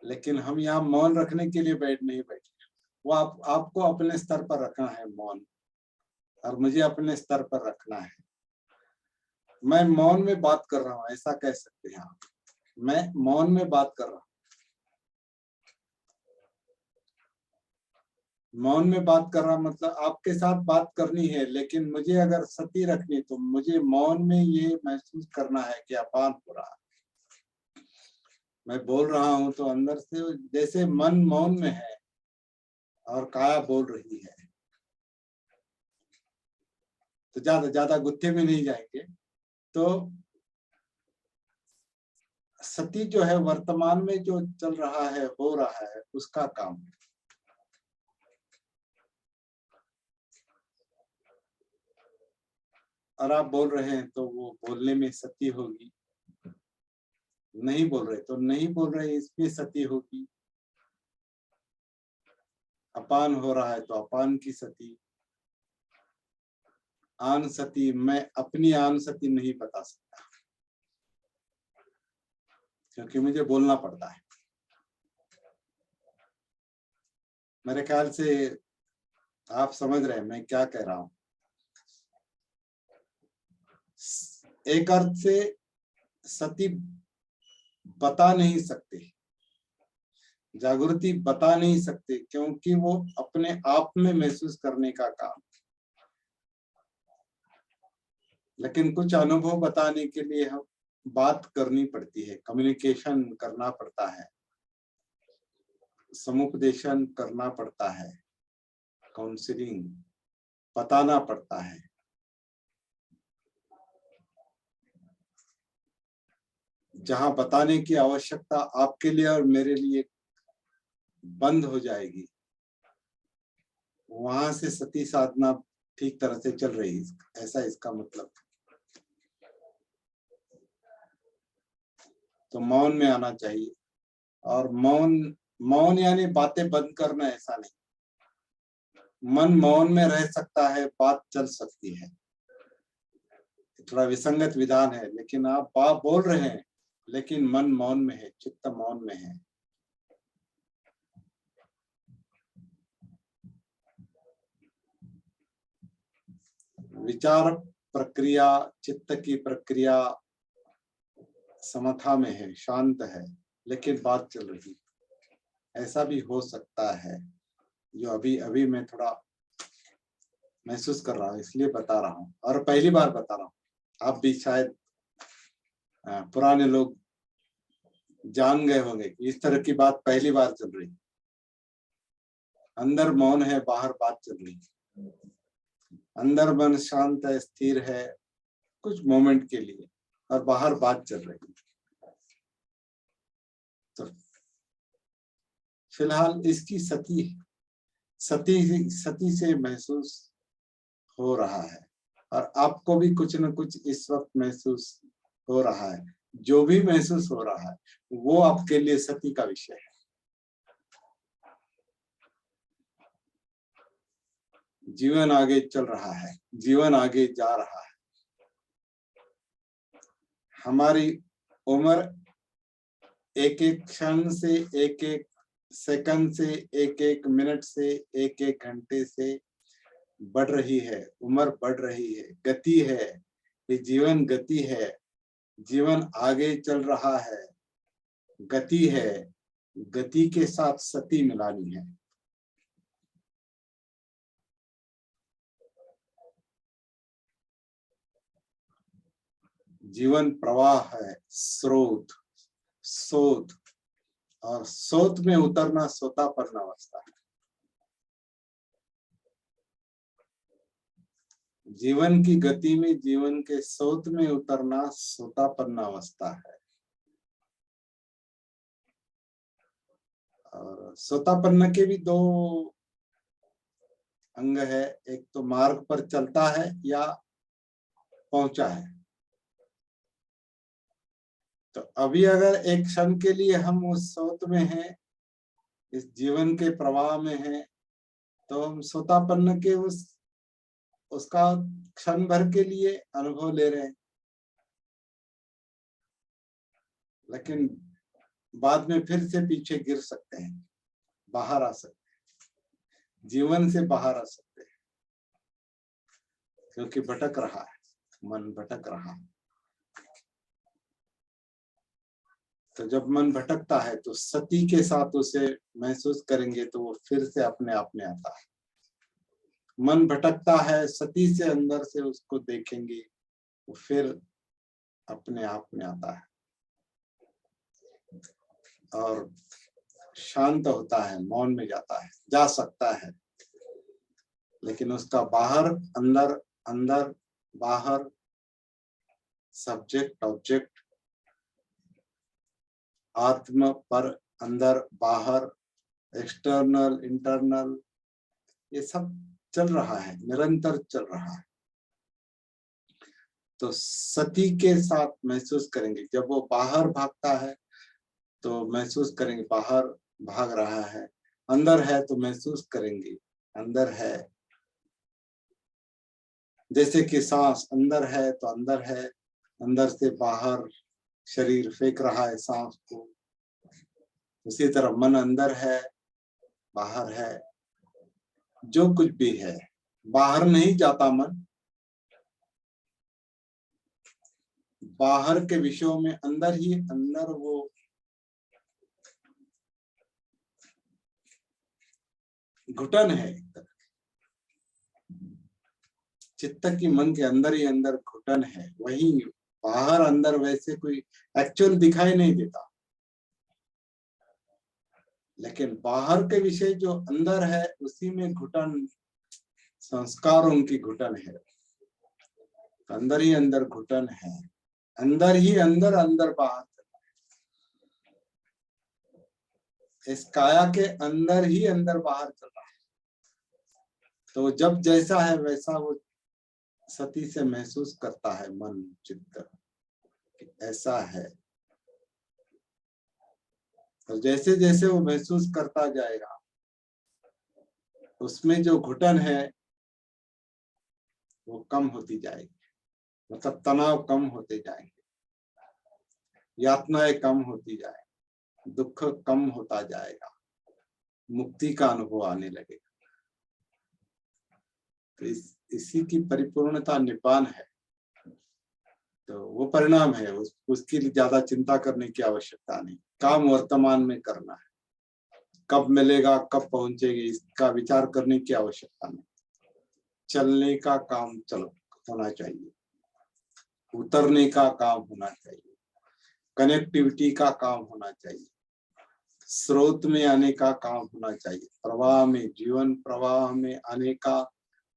लेकिन हम यहाँ मौन रखने के लिए नहीं बैठे, वो आपको अपने स्तर पर रखना है मौन, और मुझे अपने स्तर पर रखना है। मैं मौन में बात कर रहा हूँ, ऐसा कह सकते हैं आप। मैं मौन में बात कर रहा हूँ, मौन में बात कर रहा मतलब आपके साथ बात करनी है, लेकिन मुझे अगर सती रखनी तो मुझे मौन में ये महसूस करना है कि अपान हो रहा है। मैं बोल रहा हूं तो अंदर से जैसे मन मौन में है और काया बोल रही है। तो ज्यादा गुत्थे में नहीं जाएंगे। तो सती जो है वर्तमान में जो चल रहा है, हो रहा है, उसका काम है। और आप बोल रहे हैं तो वो बोलने में सती होगी, नहीं बोल रहे तो नहीं बोल रहे इसमें सती होगी, अपान हो रहा है तो अपान की सती, आन सती, मैं अपनी आन सती नहीं बता सकता क्योंकि मुझे बोलना पड़ता है। मेरे ख्याल से आप समझ रहे हैं मैं क्या कह रहा हूं। एक अर्थ से सती बता नहीं सकते, जागृति बता नहीं सकते, क्योंकि वो अपने आप में महसूस करने का काम। लेकिन कुछ अनुभव बताने के लिए हम बात करनी पड़ती है, कम्युनिकेशन करना पड़ता है, समुपदेशन करना पड़ता है, काउंसलिंग बताना पड़ता है। जहां बताने की आवश्यकता आपके लिए और मेरे लिए बंद हो जाएगी, वहां से सती साधना ठीक तरह से चल रही है, ऐसा इसका मतलब। तो मौन में आना चाहिए। और मौन, मौन यानी बातें बंद करना ऐसा नहीं। मन मौन में रह सकता है, बात चल सकती है। थोड़ा विसंगत विधान है, लेकिन आप बात बोल रहे हैं लेकिन मन मौन में है, चित्त मौन में है। विचार प्रक्रिया, चित्त की प्रक्रिया समता में है, शांत है, लेकिन बात चल रही। ऐसा भी हो सकता है, जो अभी अभी मैं थोड़ा महसूस कर रहा हूँ, इसलिए बता रहा हूँ और पहली बार बता रहा हूँ। आप भी शायद पुराने लोग जान गए होंगे कि इस तरह की बात पहली बार चल रही। अंदर मौन है, बाहर बात चल रही। अंदर मन शांत है, स्थिर है कुछ मोमेंट के लिए, और बाहर बात चल रही। तो फिलहाल इसकी सती सती से महसूस हो रहा है, और आपको भी कुछ न कुछ इस वक्त महसूस हो रहा है। जो भी महसूस हो रहा है वो आपके लिए सती का विषय है। जीवन आगे चल रहा है, जीवन आगे जा रहा है। हमारी उम्र एक एक क्षण से, एक एक सेकंड से, एक एक मिनट से, एक एक घंटे से बढ़ रही है। उम्र बढ़ रही है, गति है, ये जीवन गति है। जीवन आगे चल रहा है, गति है, गति के साथ सती मिलानी है। जीवन प्रवाह है, स्रोत, सोत, और सोत में उतरना सोतापन्न अवस्था है। जीवन की गति में, जीवन के सोत में उतरना सोतापन्न अवस्था है। और सोतापन्न के भी दो अंग है, एक तो मार्ग पर चलता है या पहुंचा है। तो अभी अगर एक क्षण के लिए हम उस सोत में हैं, इस जीवन के प्रवाह में हैं, तो हम सोतापन्न के उसका क्षण भर के लिए अनुभव ले रहे हैं, लेकिन बाद में फिर से पीछे गिर सकते हैं, बाहर आ सकते हैं, जीवन से बाहर आ सकते हैं, क्योंकि भटक रहा है, मन भटक रहा है। तो जब मन भटकता है तो सती के साथ उसे महसूस करेंगे तो वो फिर से अपने आप में आता है। मन भटकता है, सती से अंदर से उसको देखेंगे, वो फिर अपने आप में आता है और शांत होता है, मौन में जाता है, जा सकता है। लेकिन उसका बाहर अंदर, अंदर बाहर, सब्जेक्ट ऑब्जेक्ट, आत्म पर अंदर बाहर, एक्सटर्नल इंटरनल, ये सब चल रहा है, निरंतर चल रहा है। तो सती के साथ महसूस करेंगे। जब वो बाहर भागता है तो महसूस करेंगे बाहर भाग रहा है, अंदर है तो महसूस करेंगे अंदर है। जैसे कि सांस अंदर है तो अंदर है, अंदर से बाहर शरीर फेंक रहा है सांस को। उसी तरह मन अंदर है बाहर है, जो कुछ भी है बाहर नहीं जाता मन, बाहर के विषयों में अंदर ही अंदर वो घुटन है। चित्त की मन के अंदर ही अंदर घुटन है, वही बाहर अंदर वैसे कोई एक्चुअल दिखाई नहीं देता, लेकिन बाहर के विषय जो अंदर है उसी में घुटन, संस्कारों की घुटन है। अंदर ही अंदर घुटन है, अंदर ही अंदर अंदर बाहर। इस काया के अंदर ही अंदर बाहर चल रहा है। तो जब जैसा है वैसा वो सती से महसूस करता है मन चित्त, ऐसा है। तो जैसे जैसे वो महसूस करता जाएगा उसमें जो घुटन है वो कम होती जाएगी, मतलब तनाव कम होते जाएंगे, यातनाएं कम होती जाएंगी, दुख कम होता जाएगा, मुक्ति का अनुभव आने लगेगा। तो इसी की परिपूर्णता निपान है। तो वो परिणाम है, उसके लिए ज्यादा चिंता करने की आवश्यकता नहीं। काम वर्तमान में करना है, कब मिलेगा कब पहुंचेगी इसका विचार करने की आवश्यकता नहीं। चलने का काम चलो होना चाहिए, उतरने का काम होना चाहिए, कनेक्टिविटी का काम होना चाहिए, स्रोत में आने का काम होना चाहिए, प्रवाह में, जीवन प्रवाह में आने का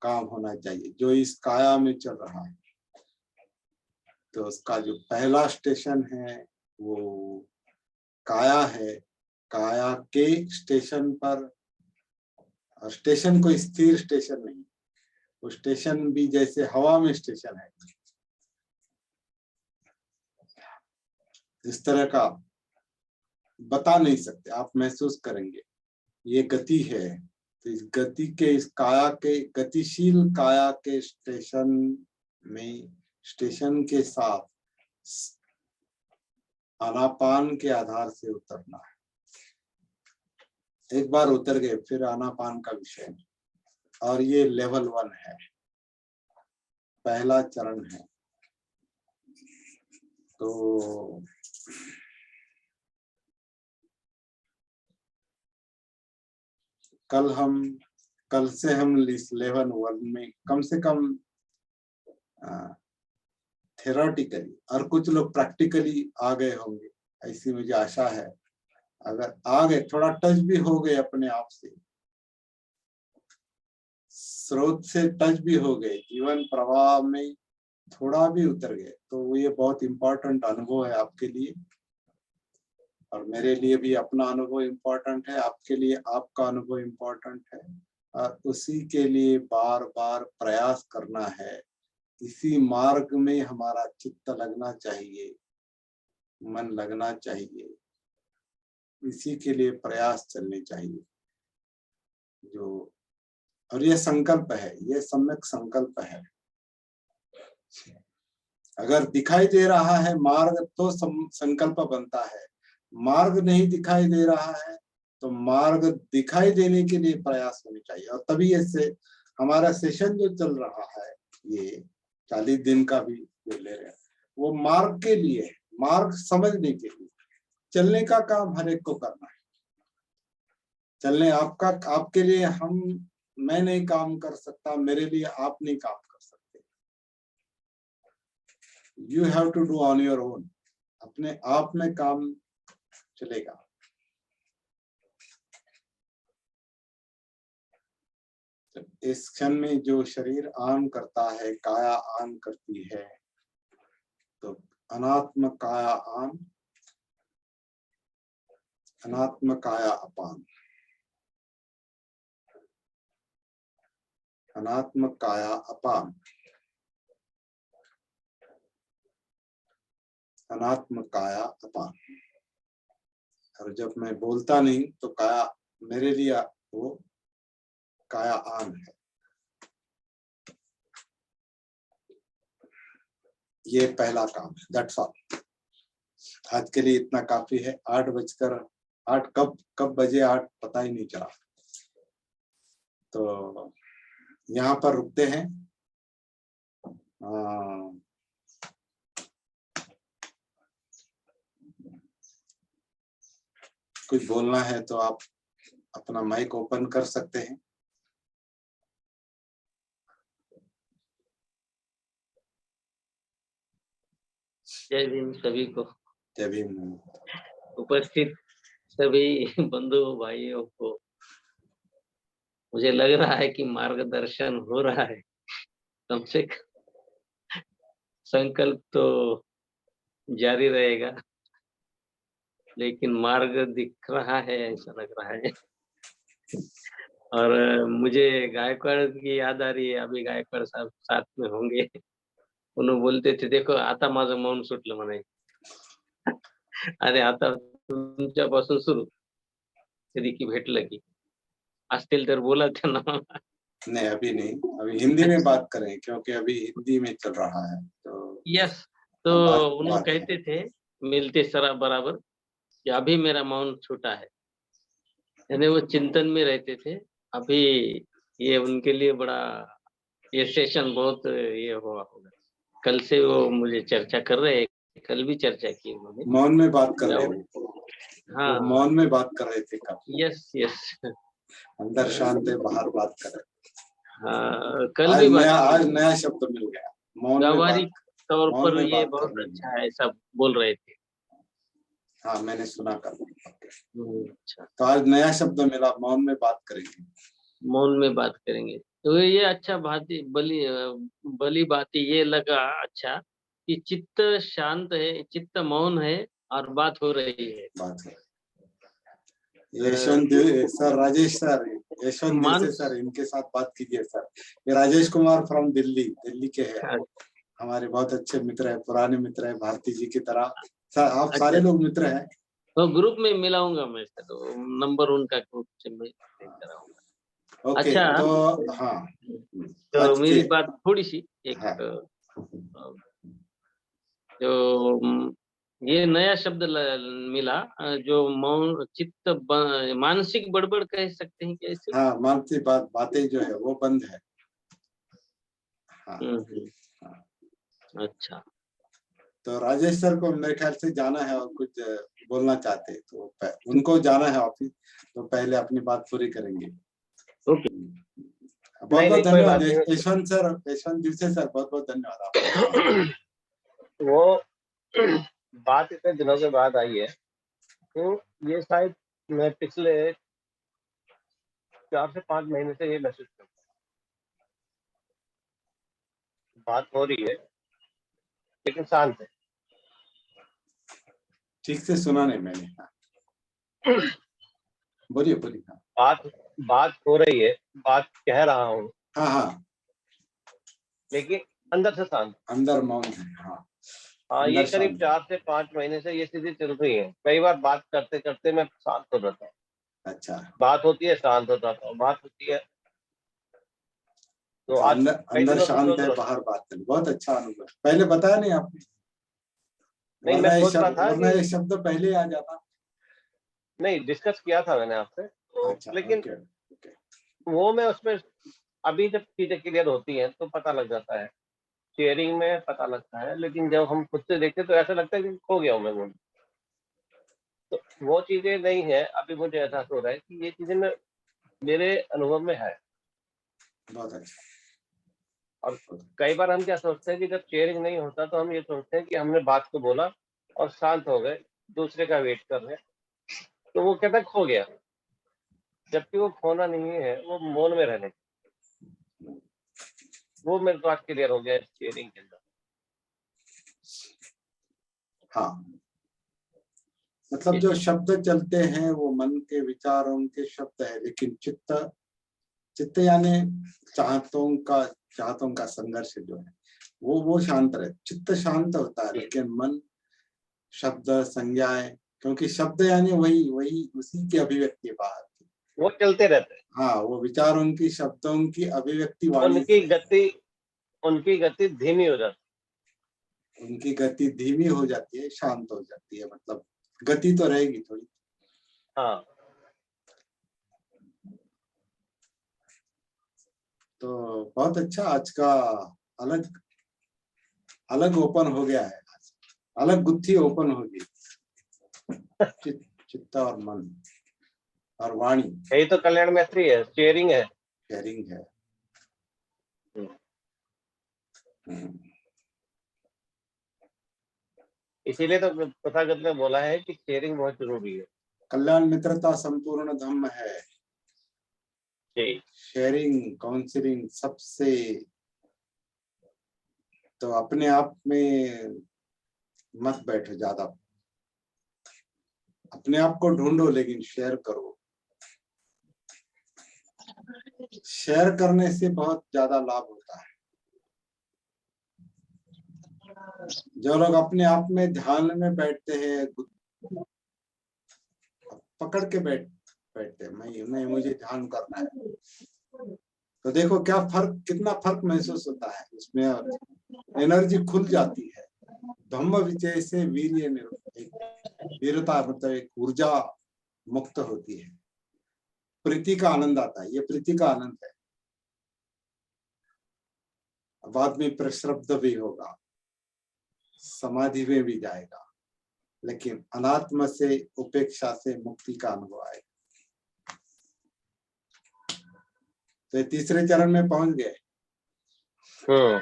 काम होना चाहिए, जो इस काया में चल रहा है। तो उसका जो पहला स्टेशन है वो काया है। काया के स्टेशन पर, और स्टेशन कोई स्थिर स्टेशन नहीं, वो स्टेशन भी जैसे हवा में स्टेशन है, इस तरह का बता नहीं सकते, आप महसूस करेंगे ये गति है। तो इस गति के, इस काया के, गतिशील काया के स्टेशन में, स्टेशन के साथ आनापान के आधार से उतरना है। एक बार उतर गए फिर आनापान का विषय नहीं। और ये लेवल 1 है, पहला चरण है। तो कल से हम इस लेवल 1 में कम से कम थेरोटिकली, और कुछ लोग प्रैक्टिकली आ गए होंगे, ऐसी मुझे आशा है। अगर आ गए, थोड़ा टच भी हो गए अपने आप से, स्रोत से टच भी हो गए, जीवन प्रवाह में थोड़ा भी उतर गए, तो ये बहुत इंपॉर्टेंट अनुभव है आपके लिए, और मेरे लिए भी अपना अनुभव इम्पोर्टेंट है, आपके लिए आपका अनुभव इम्पोर्टेंट है। और उसी के लिए बार बार प्रयास करना है। इसी मार्ग में हमारा चित्त लगना चाहिए, मन लगना चाहिए, इसी के लिए प्रयास चलने चाहिए। जो, और ये संकल्प है, ये सम्यक संकल्प है। अगर दिखाई दे रहा है मार्ग तो संकल्प बनता है, मार्ग नहीं दिखाई दे रहा है तो मार्ग दिखाई देने के लिए प्रयास होने चाहिए। और तभी ऐसे हमारा सेशन जो चल रहा है, ये 40 दिन का भी जो ले रहे हैं, वो मार्ग के लिए है, मार्ग समझने के लिए। चलने का काम हर एक को करना है। चलने आपके लिए मैं नहीं काम कर सकता, मेरे लिए आप नहीं काम कर सकते। You have to do on your own. अपने आप में काम चलेगा। इस क्षण में जो शरीर आन करता है, काया आन करती है, तो अनात्म काया आन, अनात्म काया अपान, अनात्म काया अपान। अनात्म काया अपान। और जब मैं बोलता नहीं तो काया मेरे लिए वो काया आन है। ये पहला काम है। That's all. आज के लिए इतना काफी है। 8 कब बजे 8 पता ही नहीं चला। तो यहाँ पर रुकते हैं। कुछ बोलना है तो आप अपना माइक ओपन कर सकते हैं। जय भीम सभी को। जय भीम। उपस्थित सभी बंधु भाइयों को मुझे लग रहा है कि मार्गदर्शन हो रहा है। कम से कम संकल्प तो जारी रहेगा, लेकिन मार्ग दिख रहा है, ऐसा लग रहा है। और मुझे गायकवाड़ की याद आ रही है। अभी गायकवाड़ साहब साथ में होंगे। उन्होंने बोलते थे, देखो आता माझं मौन सुटलं म्हणे। अरे आता तुमच्यापासून सुरू, कधी की भेटलं की असतील तर बोला त्यांना। नहीं अभी नहीं, अभी हिंदी में बात करें क्योंकि अभी हिंदी में चल रहा है। तो यस, तो उन्होंने कहते थे मिलते सरा बराबर कि अभी मेरा मौन छूटा है, यानी वो चिंतन में रहते थे। अभी ये उनके लिए बड़ा, ये सेशन बहुत ये हुआ होगा। कल से वो मुझे चर्चा कर रहे हैं, कल भी चर्चा की उन्होंने। मौन में बात कर रहे थे। हाँ, मौन में बात कर रहे थे कब? Yes yes. अंदर शांत है, बाहर बात कर रहे। हाँ, कल भी बात। आज नया शब्द मिल गया, मौन में बात। तौर पर में ये बात बहुत अच्छा है, सब बोल रहे थे। हाँ मैंने सुना कर। अच्छा, तो आज नया शब्द मिला, मौन में बात करेंगे। मौन में बात करेंगे तो ये अच्छा बली बात ये लगा अच्छा कि चित्त शांत है, चित्त मौन है और बात हो रही है। यशवंत सर, राजेश सर, यशवंत दिवसे सर, इनके साथ बात कीजिए सर। ये राजेश कुमार फ्रॉम दिल्ली के हैं। हमारे बहुत अच्छे मित्र है, पुराने मित्र है, भारती जी की तरह। सर आप सारे लोग मित्र हैं। तो ग्रुप में मिलाऊंगा मैं सर, तो नंबर उनका ग्रुप से मैं कराऊंगा। ओके, अच्छा, तो हाँ, तो मेरी बात थोड़ी सी एक जो ये नया शब्द मिला, जो मौन चित्त मानसिक बड़बड़ कह सकते हैं कैसे? हाँ, मानसिक बातें जो है वो बंद है। हाँ। अच्छा, तो राजेश सर को मेरे ख्याल से जाना है और कुछ बोलना चाहते हैं, तो उनको जाना है ऑफिस, तो पहले अपनी बात पूरी करेंगे। ओके, बहुत बहुत धन्यवाद यशवंत सर, यशवंत दिवसे सर, बहुत बहुत धन्यवाद। वो बात इतने दिनों के बाद आई है, तो ये शायद मैं पिछले 4 से 5 महीने से ये महसूस करता हूँ। बात हो रही है लेकिन शांत है। ठीक से सुना नहीं मैंने। बोलिए बोलिए। बात हो रही है, बात कह रहा हूँ। हाँ हाँ, लेकिन अंदर से शांत, अंदर मौन है। हाँ हाँ, ये करीब 4 से 5 महीने से ये स्थिति चल रही है। कई बार बात करते करते मैं शांत हो जाता हूँ। अच्छा, बात होती है शांत हो जाता हूँ, बात होती है तो आज अंदर शांत है, बाहर बात है। बहुत अच्छा अनुभव। पहले बताया नहीं आपने? नहीं, मैं सोच रहा था वरना ये शब्द पहले आ जाता। नहीं, डिस्कस किया था मैंने आपसे, तो अच्छा, लेकिन वो मैं उसमें अभी जब चीजें क्लियर होती हैं तो पता लग जाता है, शेयरिंग में पता लगता है। लेकिन जब हम खुद से देखते तो ऐसा लगता है कि खो गया हूँ मैं वो। तो वो चीजें नहीं है। अभी मुझे एहसास हो रहा है कि ये चीजें मेरे अनुभव में है। बहुत अच्छा। और कई बार हम क्या सोचते हैं कि जब शेयरिंग नहीं होता तो हम ये सोचते हैं कि हमने बात को बोला और शांत हो गए, दूसरे का वेट कर रहे हैं, तो वो कहता है खो गया। जबकि वो खोना नहीं है, वो मौन में रहने। वो मेरे को आज क्लियर हो गया शेयरिंग के अंदर। हाँ, मतलब जो शब्द चलते हैं वो मन के विचारों के शब्द है, लेकिन चित्त यानी चाहतों का संघर्ष जो है वो शांत रहे। चित्त शांत होता है, लेकिन मन शब्द संज्ञाएं, क्योंकि शब्द यानी वही वही उसी की अभिव्यक्ति है बाहर की। वो चलते रहते हैं, हाँ, वो विचारों की, शब्दों की अभिव्यक्ति वाणी उनकी से। गति धीमी हो जाती उनकी गति धीमी हो जाती है, शांत हो जाती है, मतलब गति तो रहेगी थोड़ी। है। हाँ, तो बहुत अच्छा, आज का अलग अलग ओपन हो गया है, आज अलग गुत्थी ओपन होगी। चित्त और मन और वाणी, यही तो कल्याण मैत्री है, शेयरिंग है। शेयरिंग है। इसीलिए तो तथागत ने बोला है कि शेयरिंग बहुत जरूरी है। कल्याण मित्रता संपूर्ण धम्म है। जी, शेयरिंग, काउंसलिंग सबसे, तो अपने आप में मत बैठो ज्यादा, अपने आप को ढूंढो, लेकिन शेयर करो। शेयर करने से बहुत ज्यादा लाभ होता है। जो लोग अपने आप में ध्यान में बैठते हैं, पकड़ के बैठते हैं, मैं मुझे ध्यान करना है, तो देखो क्या फर्क, कितना फर्क महसूस होता है इसमें, एनर्जी खुल जाती है। धम्म विजय से वीर्य वीरता, मतलब एक ऊर्जा मुक्त होती है, प्रीति का आनंद आता है। ये प्रीति का आनंद है, बाद में प्रश्रब्द भी होगा, समाधि में भी जाएगा, लेकिन अनात्म से, उपेक्षा से मुक्ति का अनुभव आएगा। तो तीसरे चरण में पहुंच गए।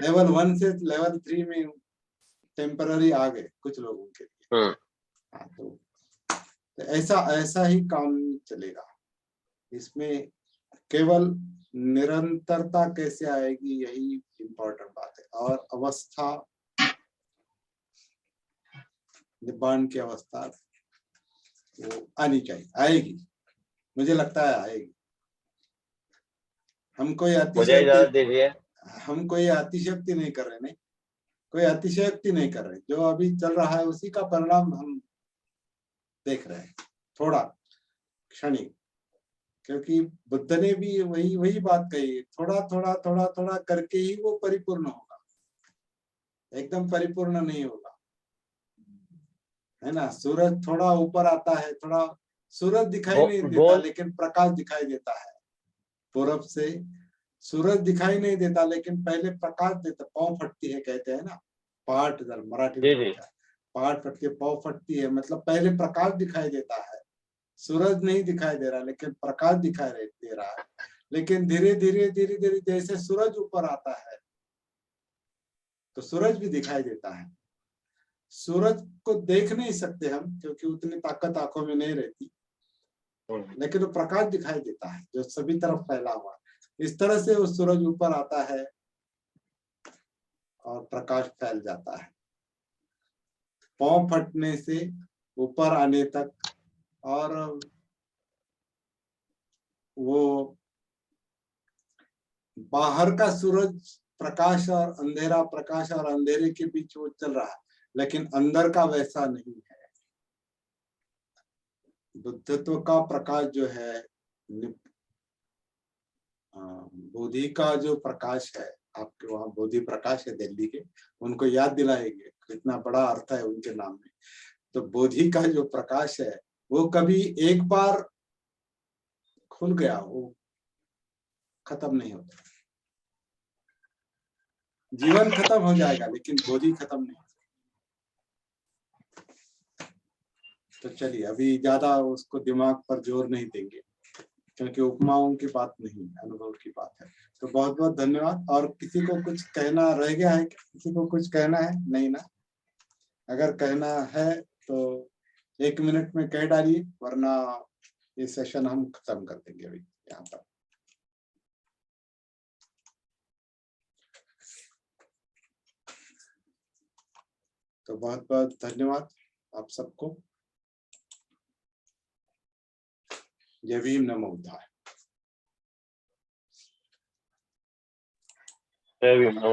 लेवल 1 से लेवल 3 में टेम्पररी आ गए कुछ लोगों के लिए। हाँ, तो ऐसा ही काम चलेगा। इसमें केवल निरंतरता कैसे आएगी, यही इम्पोर्टेंट बात है। और अवस्था, निब्बान की अवस्था वो आनी चाहिए, आएगी, मुझे लगता है आएगी। हम कोई अतिशयोक्ति नहीं कर रहे, नहीं कोई अतिशयोक्ति नहीं कर रहे। जो अभी चल रहा है उसी का परिणाम हम देख रहे हैं, थोड़ा क्षणिक, क्योंकि बुद्ध ने भी वही बात कही, थोड़ा थोड़ा थोड़ा थोड़ा करके ही वो परिपूर्ण होगा, एकदम परिपूर्ण नहीं होगा, है ना। सूरज थोड़ा ऊपर आता है, थोड़ा सूरज दिखाई नहीं देता, लेकिन प्रकाश दिखाई देता है। पूरब से सूरज दिखाई नहीं देता, लेकिन पहले प्रकाश देता, पाँव फटती है कहते हैं ना, पाट, इधर मराठी में पाट फटती है, पाँव फटती है, मतलब पहले प्रकाश दिखाई देता है, सूरज नहीं दिखाई दे रहा, लेकिन प्रकाश दिखाई दे रहा है। लेकिन धीरे धीरे जैसे सूरज ऊपर आता है तो सूरज भी दिखाई देता है। सूरज को देख नहीं सकते हम, क्योंकि उतनी ताकत आंखों में नहीं रहती, लेकिन वो प्रकाश दिखाई देता है जो सभी तरफ फैला हुआ। इस तरह से वो सूरज ऊपर आता है और प्रकाश फैल जाता है, पांव फटने से ऊपर आने तक। और वो बाहर का सूरज प्रकाश और अंधेरा, प्रकाश और अंधेरे के बीच वो चल रहा है, लेकिन अंदर का वैसा नहीं है। बुद्धत्व का प्रकाश जो है, बोधि का जो प्रकाश है, आपके वहां बोधि प्रकाश है दिल्ली के, उनको याद दिलाएंगे कितना बड़ा अर्थ है उनके नाम में। तो बोधि का जो प्रकाश है वो कभी एक बार खुल गया वो खत्म नहीं होता। जीवन खत्म हो जाएगा लेकिन बोधि खत्म नहीं। तो चलिए अभी ज्यादा उसको दिमाग पर जोर नहीं देंगे, क्योंकि उपमाओं की बात नहीं, अनुभव की बात है। तो बहुत बहुत धन्यवाद। और किसी को कुछ कहना रह गया है? किसी को कुछ कहना है? नहीं ना? अगर कहना है तो 1 मिनट में कह डालिए, वरना ये सेशन हम खत्म कर देंगे अभी यहाँ पर। तो बहुत बहुत धन्यवाद आप सबको। जय भीम, नमो बुद्धाय।